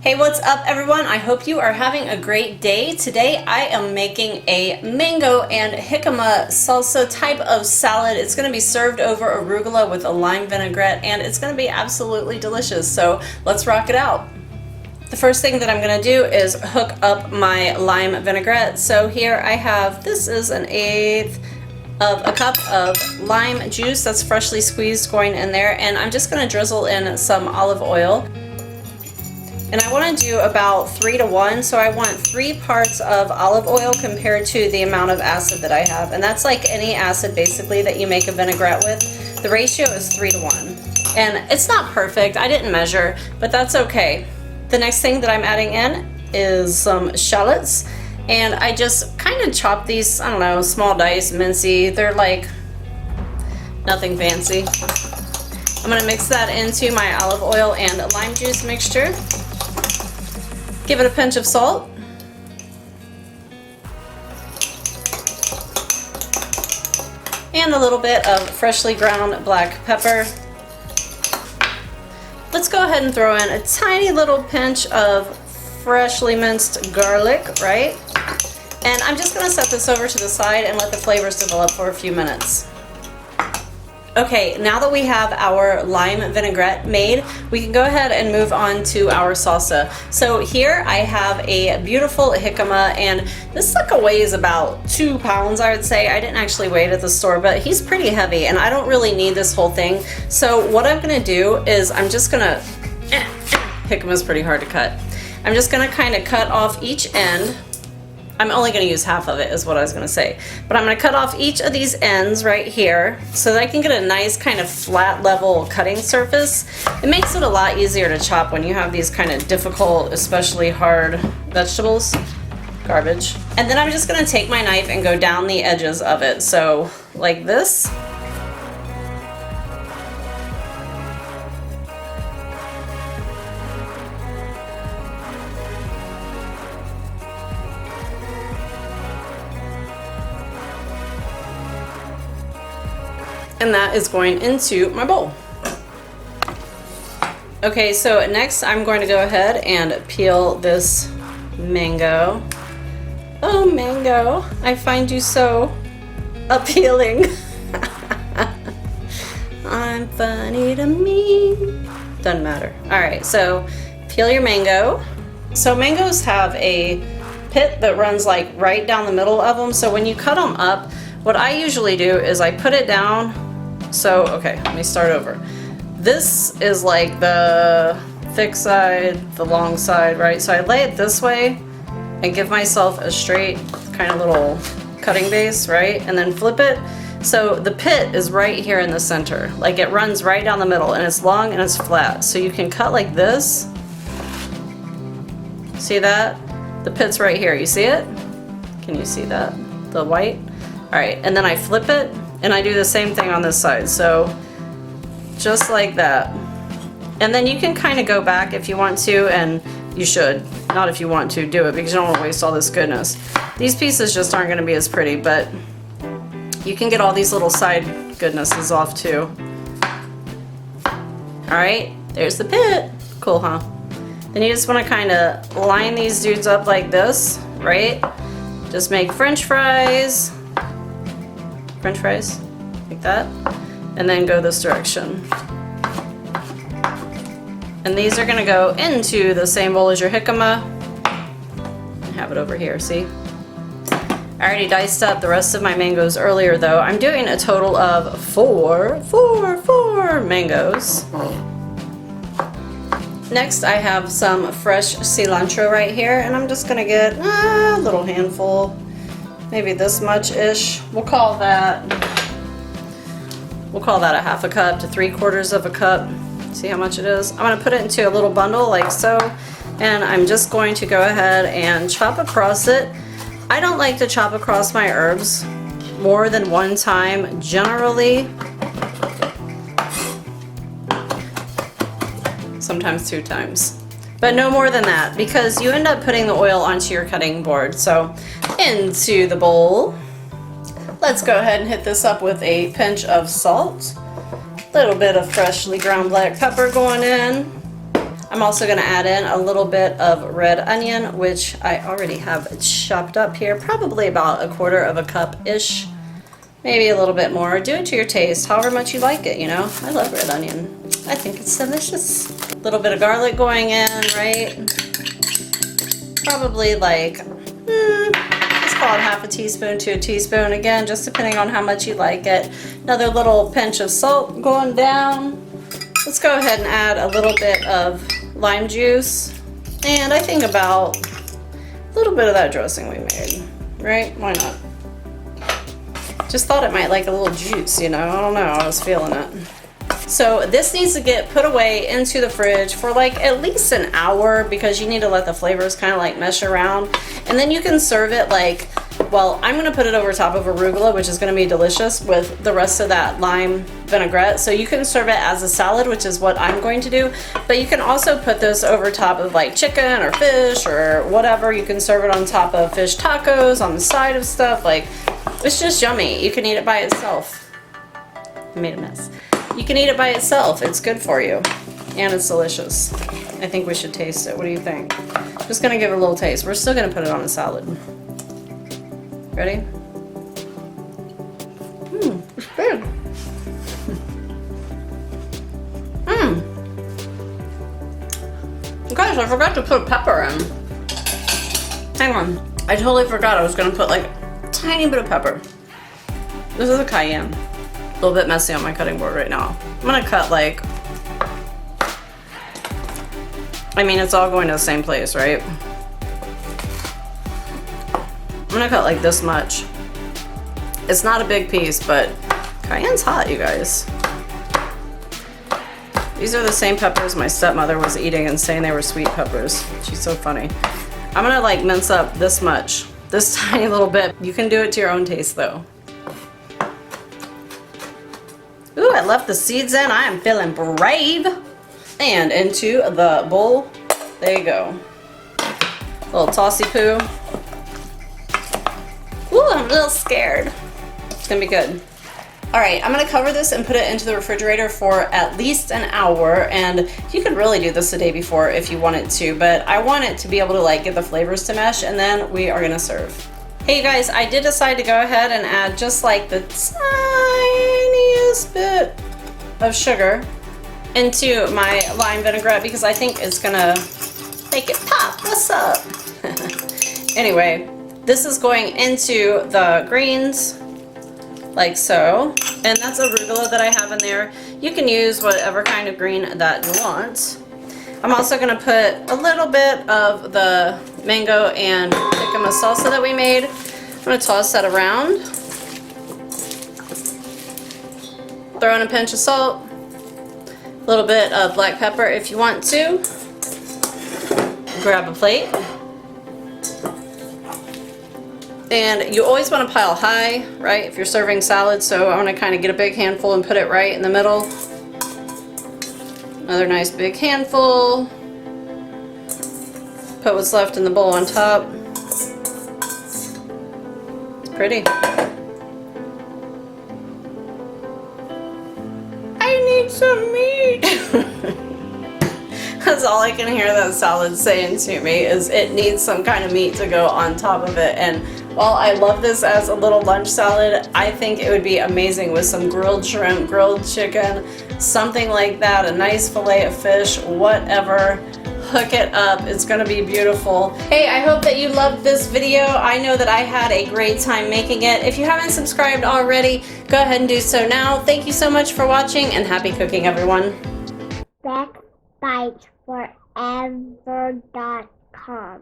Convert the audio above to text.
Hey, what's up everyone? I hope you are having a great day. Today I am making a mango and jicama salsa type of salad. It's going to be served over arugula with a lime vinaigrette and it's going to be absolutely delicious. So let's rock it out. The first thing that I'm going to do is hook up my lime vinaigrette. So here I have, this is 1/8 of a cup of lime juice that's freshly squeezed going in there, and I'm just going to drizzle in some olive oil. And I want to do about 3 to 1, so I want 3 parts of olive oil compared to the amount of acid that I have. And that's like any acid basically that you make a vinaigrette with. The ratio is 3 to 1. And it's not perfect, I didn't measure, but that's okay. The next thing that I'm adding in is some shallots. And I just kind of chop these, I don't know, small dice, mincy. They're like nothing fancy. I'm going to mix that into my olive oil and lime juice mixture. Give it a pinch of salt. And a little bit of freshly ground black pepper. Let's go ahead and throw in a tiny little pinch of freshly minced garlic, right? And I'm just going to set this over to the side and let the flavors develop for a few minutes. Okay, now that we have our lime vinaigrette made, we can go ahead and move on to our salsa. So here I have a beautiful jicama, and this sucker weighs about 2 pounds, I would say. I didn't actually weigh it at the store, but he's pretty heavy, and I don't really need this whole thing. So what I'm gonna do is I'm just gonna, jicama's pretty hard to cut. I'm just gonna kind of cut off each end. I'm only going to use half of it is what I was going to say. But I'm going to cut off each of these ends right here so that I can get a nice kind of flat level cutting surface. It makes it a lot easier to chop when you have these kind of difficult, especially hard vegetables. Garbage. And then I'm just going to take my knife and go down the edges of it. So like this. And that is going into my bowl. Okay, so next I'm going to go ahead and peel this mango. Oh, mango, I find you so appealing. I'm funny to me. Doesn't matter. All right, so peel your mango. So mangoes have a pit that runs like right down the middle of them. So when you cut them up, what I usually do is I put it down. So, okay, let me start over. This is like the thick side, the long side, right? So I lay it this way and give myself a straight kind of little cutting base, right? And then flip it. So the pit is right here in the center. Like it runs right down the middle and it's long and it's flat. So you can cut like this. See that? The pit's right here. You see it? Can you see that? The white? All right, and then I flip it. And I do the same thing on this side, so just like that. And then you can kind of go back if you want to, and you should. Not if you want to do it, because you don't want to waste all this goodness. These pieces just aren't going to be as pretty, but you can get all these little side goodnesses off too. Alright, there's the pit. Cool, huh? Then you just want to kind of line these dudes up like this, right? Just make French fries. French fries, like that, and then go this direction. And these are gonna go into the same bowl as your jicama. Have it over here, see? I already diced up the rest of my mangoes earlier though. I'm doing a total of four mangoes. Next I have some fresh cilantro right here, and I'm just gonna get a little handful. Maybe this much-ish. We'll call that a 1/2 cup to 3/4 of a cup. See how much it is? I'm gonna put it into a little bundle like so, and I'm just going to go ahead and chop across it. I don't like to chop across my herbs more than 1 time, generally. Sometimes 2 times. But no more than that, because you end up putting the oil onto your cutting board. So into the bowl. Let's go ahead and hit this up with a pinch of salt. A little bit of freshly ground black pepper going in. I'm also going to add in a little bit of red onion, which I already have chopped up here, probably about 1/4 cup-ish, maybe a little bit more. Do it to your taste, however much you like it, you know. I love red onion. I think it's delicious. A little bit of garlic going in, right? Probably like, let's call it 1/2 teaspoon to a teaspoon, again, just depending on how much you like it. Another little pinch of salt going down. Let's go ahead and add a little bit of lime juice, and I think about a little bit of that dressing we made, right? Why not? Just thought it might like a little juice, you know, I don't know, I was feeling it. So this needs to get put away into the fridge for like at least an hour, because you need to let the flavors kind of like mesh around, and then you can serve it like, well, I'm gonna put it over top of arugula, which is gonna be delicious with the rest of that lime vinaigrette. So you can serve it as a salad, which is what I'm going to do, but you can also put this over top of like chicken or fish or whatever. You can serve it on top of fish tacos, on the side of stuff. Like, it's just yummy. You can eat it by itself. I made a mess. You can eat it by itself. It's good for you, and it's delicious. I think we should taste it. What do you think? Just gonna give it a little taste. We're still gonna put it on a salad. Ready? It's good. Guys, I forgot to put pepper in. Hang on. I totally forgot I was gonna put like a tiny bit of pepper. This is a cayenne. A little bit messy on my cutting board right now. I'm gonna cut like, I mean, it's all going to the same place, right? I'm gonna cut like this much. It's not a big piece, but cayenne's hot, you guys. These are the same peppers my stepmother was eating and saying they were sweet peppers. She's so funny. I'm gonna like mince up this much, this tiny little bit. You can do it to your own taste though. Ooh, I left the seeds in. I am feeling brave. And into the bowl. There you go. A little tossy poo. Ooh, I'm a little scared. It's gonna be good. All right, I'm gonna cover this and put it into the refrigerator for at least an hour. And you could really do this the day before if you wanted to, but I want it to be able to like get the flavors to mesh, and then we are gonna serve. Hey you guys, I did decide to go ahead and add just like the tiniest bit of sugar into my lime vinaigrette, because I think it's gonna make it pop. What's up? Anyway, this is going into the greens like so, and that's arugula that I have in there. You can use whatever kind of green that you want. I'm also gonna put a little bit of the mango and jicama salsa that we made. I'm gonna toss that around. Throw in a pinch of salt, a little bit of black pepper if you want to. Grab a plate. And you always want to pile high, right, if you're serving salad, so I want to kind of get a big handful and put it right in the middle. Another nice big handful. Put what's left in the bowl on top. It's pretty. I need some meat. That's all I can hear that salad saying to me, is it needs some kind of meat to go on top of it. And while I love this as a little lunch salad, I think it would be amazing with some grilled shrimp, grilled chicken, something like that, a nice fillet of fish, whatever. Hook it up. It's gonna be beautiful. Hey, I hope that you loved this video. I know that I had a great time making it. If you haven't subscribed already, go ahead and do so now. Thank you so much for watching, and happy cooking, everyone. Backbiteforever.com